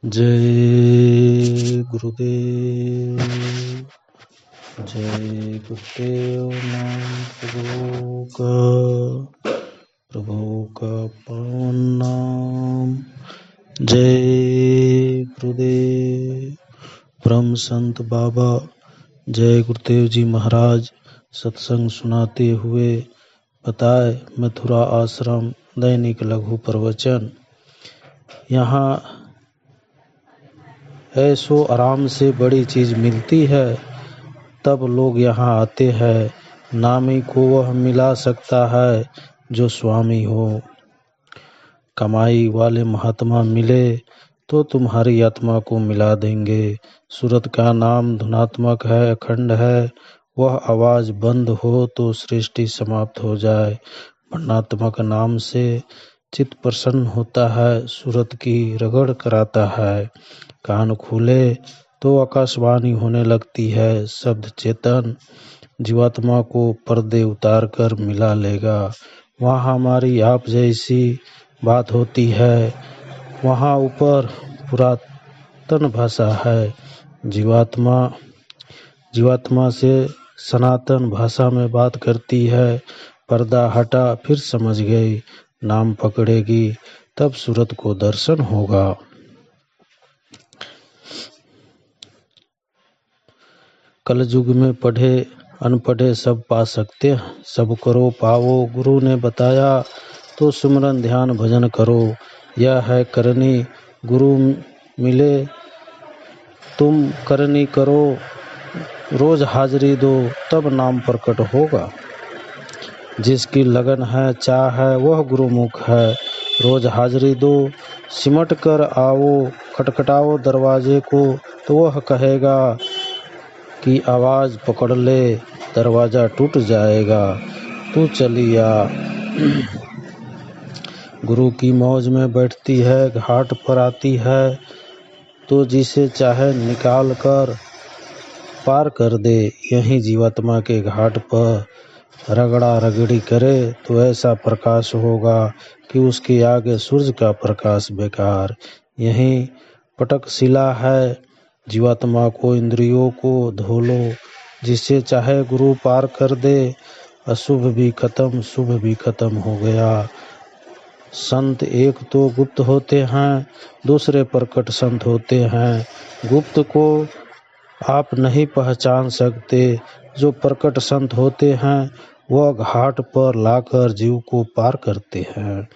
जय गुरुदेव। जय गुरुदेव। नाम प्रभु का पावन नाम। जय गुरुदेव। परम संत बाबा जय गुरुदेव जी महाराज सत्संग सुनाते हुए बताए मथुरा आश्रम दैनिक लघु प्रवचन। यहाँ ऐसो आराम से बड़ी चीज मिलती है तब लोग यहाँ आते हैं। नामी को वह मिला सकता है जो स्वामी हो। कमाई वाले महात्मा मिले तो तुम्हारी आत्मा को मिला देंगे। सूरत का नाम धुनात्मक है, अखंड है। वह आवाज बंद हो तो सृष्टि समाप्त हो जाए। वर्णात्मक नाम से चित्त प्रसन्न होता है, सूरत की रगड़ कराता है। कान खुले तो आकाशवाणी होने लगती है। शब्द चेतन जीवात्मा को पर्दे उतार कर मिला लेगा। वहाँ हमारी आप जैसी बात होती है। वहाँ ऊपर पुरातन भाषा है। जीवात्मा से सनातन भाषा में बात करती है। पर्दा हटा फिर समझ गई। नाम पकड़ेगी तब सूरत को दर्शन होगा। कलयुग में पढ़े अनपढ़े सब पा सकते हैं। सब करो पाओ गुरु ने बताया तो सुमरन ध्यान भजन करो। यह है करनी गुरु मिले तुम करनी करो। रोज हाजिरी दो तब नाम प्रकट होगा। जिसकी लगन है चाह है वह गुरुमुख है। रोज हाजिरी दो सिमट कर आओ। खटखटाओ दरवाजे को तो वह कहेगा कि आवाज पकड़ ले, दरवाजा टूट जाएगा, तू चली आ। गुरु की मौज में बैठती है, घाट पर आती है तो जिसे चाहे निकाल कर पार कर दे। यही जीवात्मा के घाट पर रगड़ा रगड़ी करे तो ऐसा प्रकाश होगा कि उसके आगे सूरज का प्रकाश बेकार। यही पटक शिला है। जीवात्मा को इंद्रियों को धो लो। जिसे चाहे गुरु पार कर दे। अशुभ भी खत्म, शुभ भी खत्म हो गया। संत एक तो गुप्त होते हैं, दूसरे प्रकट संत होते हैं। गुप्त को आप नहीं पहचान सकते। जो प्रकट संत होते हैं वह घाट पर लाकर जीव को पार करते हैं।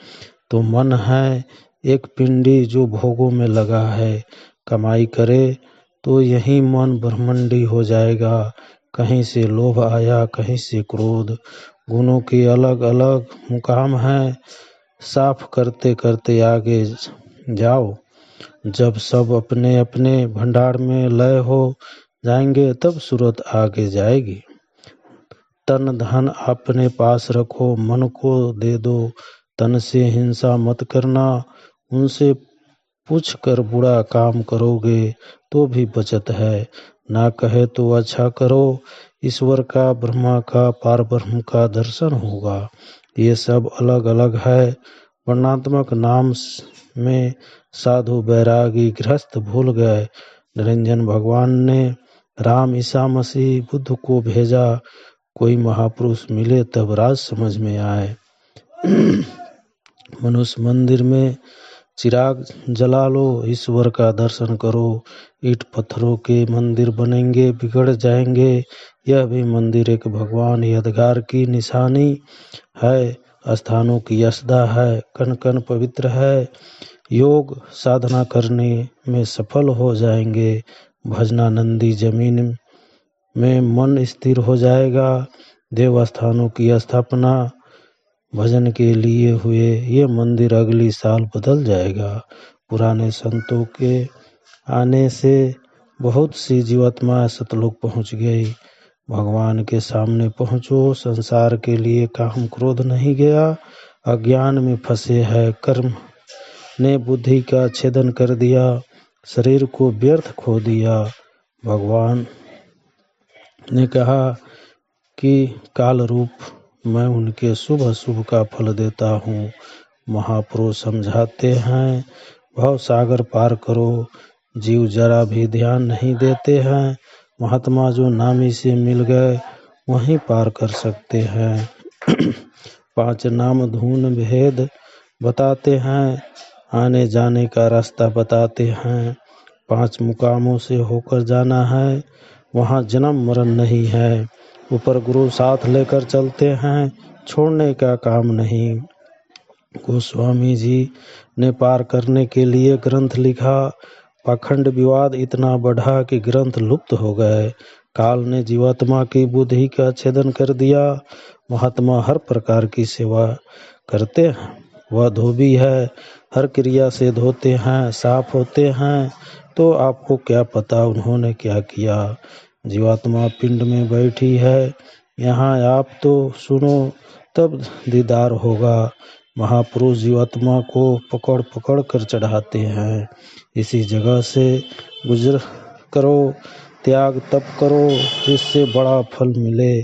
तो मन है एक पिंडी जो भोगों में लगा है। कमाई करे तो यही मन ब्रह्मंडी हो जाएगा। कहीं से लोभ आया, कहीं से क्रोध। गुणों के अलग अलग मुकाम हैं। साफ करते करते आगे जाओ। जब सब अपने अपने भंडार में लय हो जाएंगे तब सूरत आगे जाएगी। तन धन अपने पास रखो, मन को दे दो। तन से हिंसा मत करना। उनसे पूछ कर बुरा काम करोगे तो भी बचत है। ना कहे तो अच्छा करो। ईश्वर का, ब्रह्मा का, पार ब्रह्म का दर्शन होगा। ये सब अलग अलग है। वर्णात्मक नाम में साधु बैरागी गृहस्थ भूल गए। निरंजन भगवान ने राम, ईसा मसीह, बुद्ध को भेजा। कोई महापुरुष मिले तब राज समझ में आए। मनुष्य मंदिर में चिराग जला लो, ईश्वर का दर्शन करो। ईंट पत्थरों के मंदिर बनेंगे, बिगड़ जाएंगे। यह भी मंदिर एक भगवान यादगार की निशानी है। स्थानों की यशदा है, कण कण पवित्र है। योग साधना करने में सफल हो जाएंगे। भजनानंदी जमीन में मन स्थिर हो जाएगा। देवस्थानों की स्थापना भजन के लिए हुए। ये मंदिर अगली साल बदल जाएगा। पुराने संतों के आने से बहुत सी जीवात्मा सतलोक पहुंच गई। भगवान के सामने पहुंचो। संसार के लिए काम क्रोध नहीं गया। अज्ञान में फंसे है। कर्म ने बुद्धि का छेदन कर दिया। शरीर को व्यर्थ खो दिया। भगवान ने कहा कि काल रूप मैं उनके शुभ अशुभ का फल देता हूँ। महापुरुष समझाते हैं भव सागर पार करो। जीव जरा भी ध्यान नहीं देते हैं, महात्मा जो नामी से मिल गए वहीं पार कर सकते हैं। 5 नाम धून भेद बताते हैं, आने जाने का रास्ता बताते हैं। 5 मुकामों से होकर जाना है, वहाँ जन्म मरण नहीं है। ऊपर गुरु साथ लेकर चलते हैं, छोड़ने का काम नहीं। गोस्वामी जी ने पार करने के लिए ग्रंथ लिखा। पाखंड विवाद इतना बढ़ा कि ग्रंथ लुप्त हो गए। काल ने जीवात्मा की बुद्धि का छेदन कर दिया। महात्मा हर प्रकार की सेवा करते हैं। वह धोबी है, हर क्रिया से धोते हैं, साफ होते हैं। तो आपको क्या पता उन्होंने क्या किया। जीवात्मा पिंड में बैठी है, यहाँ आप तो सुनो तब दीदार होगा। महापुरुष जीवात्मा को पकड़ पकड़ कर चढ़ाते हैं। इसी जगह से गुजर करो, त्याग तप करो जिससे बड़ा फल मिले।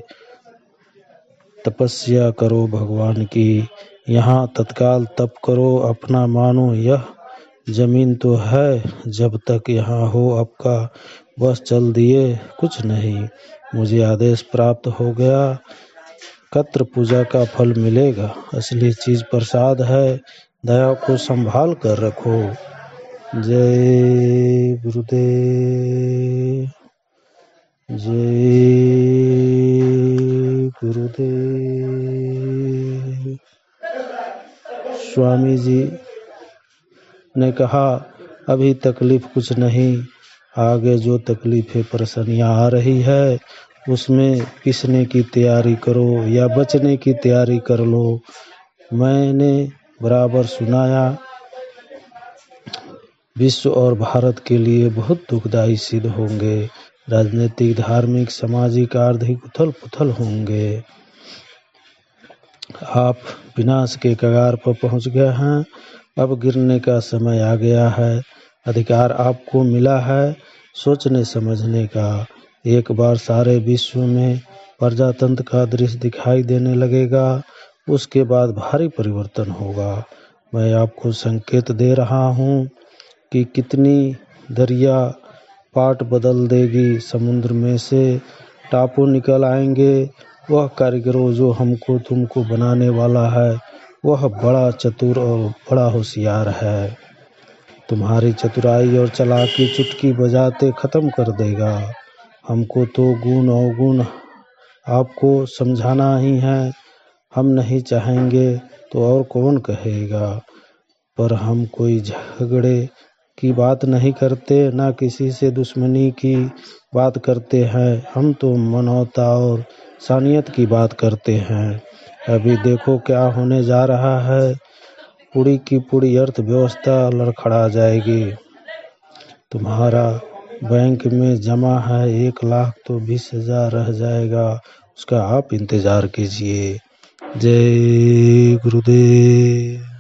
तपस्या करो भगवान की, यहाँ तत्काल तप करो। अपना मानो यह जमीन तो है, जब तक यहाँ हो आपका बस चल दिए कुछ नहीं। मुझे आदेश प्राप्त हो गया, कत्र पूजा का फल मिलेगा। असली चीज प्रसाद है, दया को संभाल कर रखो। जय गुरुदेव, जय गुरुदेव। स्वामी जी ने कहा, अभी तकलीफ कुछ नहीं, आगे जो तकलीफें परेशानियां आ रही है उसमें पिसने की तैयारी करो या बचने की तैयारी कर लो। मैंने बराबर सुनाया, विश्व और भारत के लिए बहुत दुखदायी सिद्ध होंगे। राजनीतिक, धार्मिक, सामाजिक, आर्थिक उथल पुथल होंगे। आप विनाश के कगार पर पहुंच गए हैं, अब गिरने का समय आ गया है। अधिकार आपको मिला है सोचने समझने का। एक बार सारे विश्व में प्रजातंत्र का दृश्य दिखाई देने लगेगा, उसके बाद भारी परिवर्तन होगा। मैं आपको संकेत दे रहा हूँ कि कितनी दरिया पाट बदल देगी। समुद्र में से टापू निकल आएंगे। वह कारीगरों जो हमको तुमको बनाने वाला है वह बड़ा चतुर और बड़ा होशियार है। तुम्हारी चतुराई और चालाकी चुटकी बजाते खत्म कर देगा। हमको तो गुण अवगुण आपको समझाना ही है। हम नहीं चाहेंगे तो और कौन कहेगा। पर हम कोई झगड़े की बात नहीं करते, ना किसी से दुश्मनी की बात करते हैं। हम तो मानवता और इंसानियत की बात करते हैं। अभी देखो क्या होने जा रहा है, पूरी की पूरी अर्थव्यवस्था लड़खड़ा जाएगी। तुम्हारा बैंक में जमा है 1 लाख तो 20,000 रह जाएगा, उसका आप इंतजार कीजिए। जय गुरुदेव।